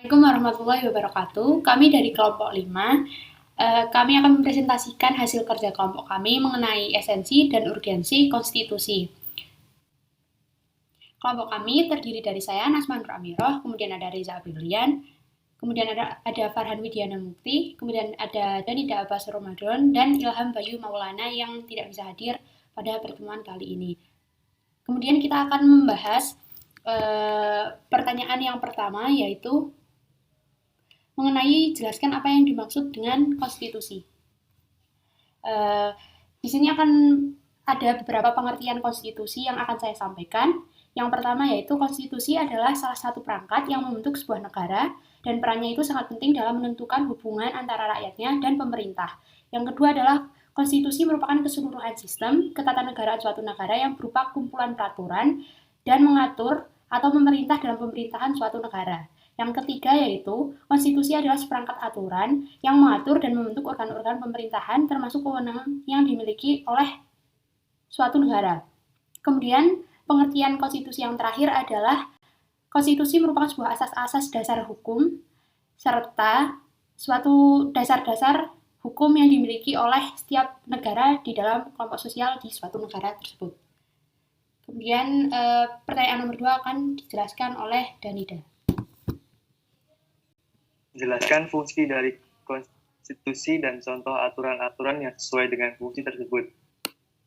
Assalamualaikum warahmatullahi wabarakatuh. Kami dari kelompok 5, kami akan mempresentasikan hasil kerja kelompok kami mengenai esensi dan urgensi konstitusi. Kelompok kami terdiri dari saya, Nasma Nur Amiroh, kemudian ada Reza Abrilian, kemudian ada Farhan Widiana Mukti, kemudian ada Danida Abbas Ramadan, dan Ilham Bayu Maulana yang tidak bisa hadir pada pertemuan kali ini. Kemudian kita akan membahas pertanyaan yang pertama, yaitu mengenai jelaskan apa yang dimaksud dengan konstitusi. Di sini akan ada beberapa pengertian konstitusi yang akan saya sampaikan. Yang pertama yaitu konstitusi adalah salah satu perangkat yang membentuk sebuah negara dan perannya itu sangat penting dalam menentukan hubungan antara rakyatnya dan pemerintah. Yang kedua adalah konstitusi merupakan keseluruhan sistem ketatanegaraan suatu negara yang berupa kumpulan peraturan dan mengatur atau memerintah dalam pemerintahan suatu negara. Yang ketiga yaitu konstitusi adalah seperangkat aturan yang mengatur dan membentuk organ-organ pemerintahan termasuk kewenangan yang dimiliki oleh suatu negara. Kemudian pengertian konstitusi yang terakhir adalah konstitusi merupakan sebuah asas-asas dasar hukum serta suatu dasar-dasar hukum yang dimiliki oleh setiap negara di dalam kelompok sosial di suatu negara tersebut. Kemudian pertanyaan nomor 2 akan dijelaskan oleh Danida. Jelaskan fungsi dari konstitusi dan contoh aturan-aturan yang sesuai dengan fungsi tersebut.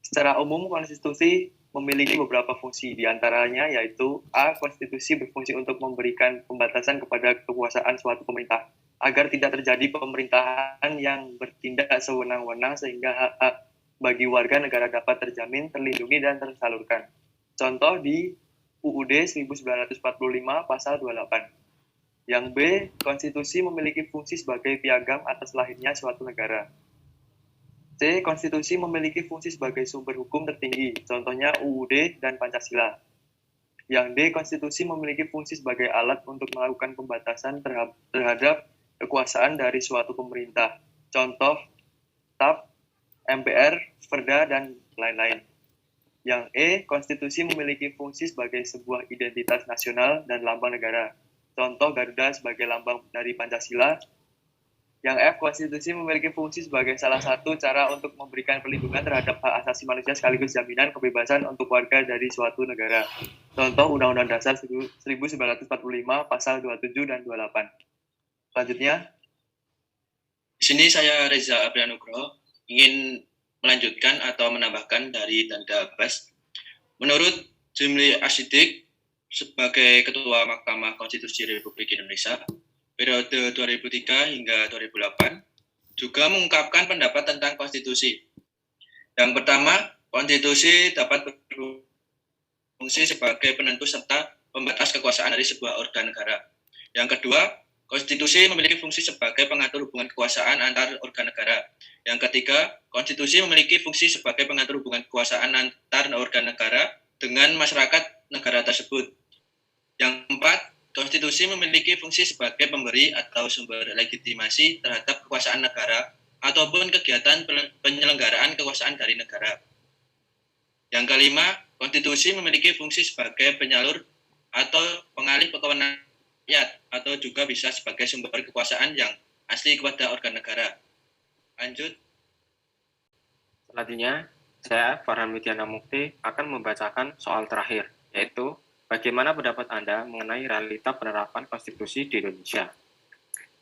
Secara umum, konstitusi memiliki beberapa fungsi, diantaranya yaitu A. Konstitusi berfungsi untuk memberikan pembatasan kepada kekuasaan suatu pemerintah, agar tidak terjadi pemerintahan yang bertindak sewenang-wenang sehingga hak-hak bagi warga negara dapat terjamin, terlindungi, dan tersalurkan. Contoh di UUD 1945 pasal 28. Yang B, konstitusi memiliki fungsi sebagai piagam atas lahirnya suatu negara. C, konstitusi memiliki fungsi sebagai sumber hukum tertinggi, contohnya UUD dan Pancasila. Yang D, konstitusi memiliki fungsi sebagai alat untuk melakukan pembatasan terhadap kekuasaan dari suatu pemerintah, contoh TAP, MPR, Perda, dan lain-lain. Yang E, konstitusi memiliki fungsi sebagai sebuah identitas nasional dan lambang negara, contoh Garuda sebagai lambang dari Pancasila. Yang F, konstitusi memiliki fungsi sebagai salah satu cara untuk memberikan perlindungan terhadap hak asasi manusia sekaligus jaminan kebebasan untuk warga dari suatu negara. Contoh Undang-Undang Dasar 1945 pasal 27 dan 28. Selanjutnya, di sini saya Reza Abrianugroho ingin melanjutkan atau menambahkan dari Danida Abbas. Menurut Jimli Asyidik, sebagai Ketua Mahkamah Konstitusi Republik Indonesia periode 2003 hingga 2008 juga mengungkapkan pendapat tentang konstitusi. Yang pertama, konstitusi dapat berfungsi sebagai penentu serta pembatas kekuasaan dari sebuah organ negara. Yang kedua, konstitusi memiliki fungsi sebagai pengatur hubungan kekuasaan antar organ negara. Yang ketiga, konstitusi memiliki fungsi sebagai pengatur hubungan kekuasaan antar organ negara dengan masyarakat negara tersebut. Yang keempat, konstitusi memiliki fungsi sebagai pemberi atau sumber legitimasi terhadap kekuasaan negara ataupun kegiatan penyelenggaraan kekuasaan dari negara. Yang kelima, konstitusi memiliki fungsi sebagai penyalur atau pengalih kewenangan rakyat atau juga bisa sebagai sumber kekuasaan yang asli kepada organ negara. Lanjut. Selanjutnya, saya Farhan Widiana Mukti akan membacakan soal terakhir, yaitu bagaimana pendapat Anda mengenai realita penerapan konstitusi di Indonesia?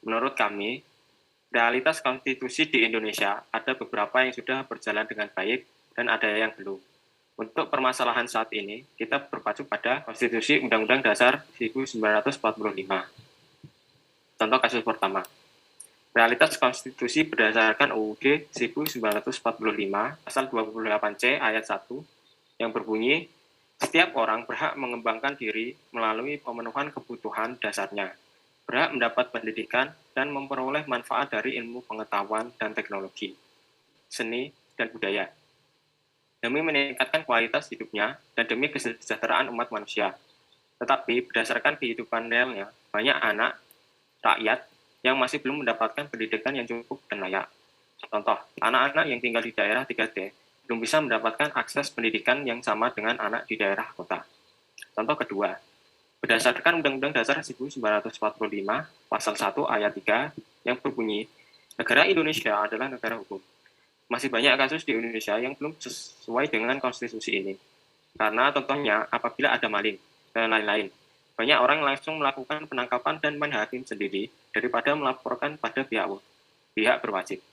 Menurut kami, realitas konstitusi di Indonesia ada beberapa yang sudah berjalan dengan baik dan ada yang belum. Untuk permasalahan saat ini, kita berpacu pada Konstitusi Undang-Undang Dasar 1945. Contoh kasus pertama. Realitas konstitusi berdasarkan UUD 1945 pasal 28C ayat 1 yang berbunyi, setiap orang berhak mengembangkan diri melalui pemenuhan kebutuhan dasarnya, berhak mendapat pendidikan dan memperoleh manfaat dari ilmu pengetahuan dan teknologi, seni, dan budaya, demi meningkatkan kualitas hidupnya dan demi kesejahteraan umat manusia. Tetapi berdasarkan kehidupan realnya, banyak anak, rakyat, yang masih belum mendapatkan pendidikan yang cukup dan layak. Contoh, anak-anak yang tinggal di daerah 3D belum bisa mendapatkan akses pendidikan yang sama dengan anak di daerah kota. Contoh kedua, Berdasarkan Undang-Undang Dasar 1945, Pasal 1 Ayat 3, yang berbunyi, negara Indonesia adalah negara hukum. Masih banyak kasus di Indonesia yang belum sesuai dengan konstitusi ini. Karena contohnya, apabila ada maling, dan lain-lain, banyak orang langsung melakukan penangkapan dan main hakim sendiri daripada melaporkan pada pihak berwajib.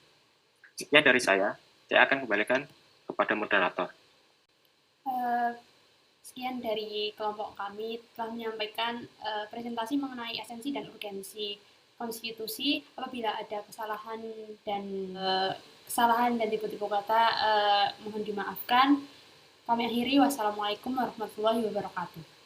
Sekian dari saya akan kembalikan kepada moderator. Sekian dari kelompok kami telah menyampaikan presentasi mengenai esensi dan urgensi konstitusi. Apabila ada kesalahan dan tipe-tipe kata, mohon dimaafkan. Kami akhiri. Wassalamualaikum warahmatullahi wabarakatuh.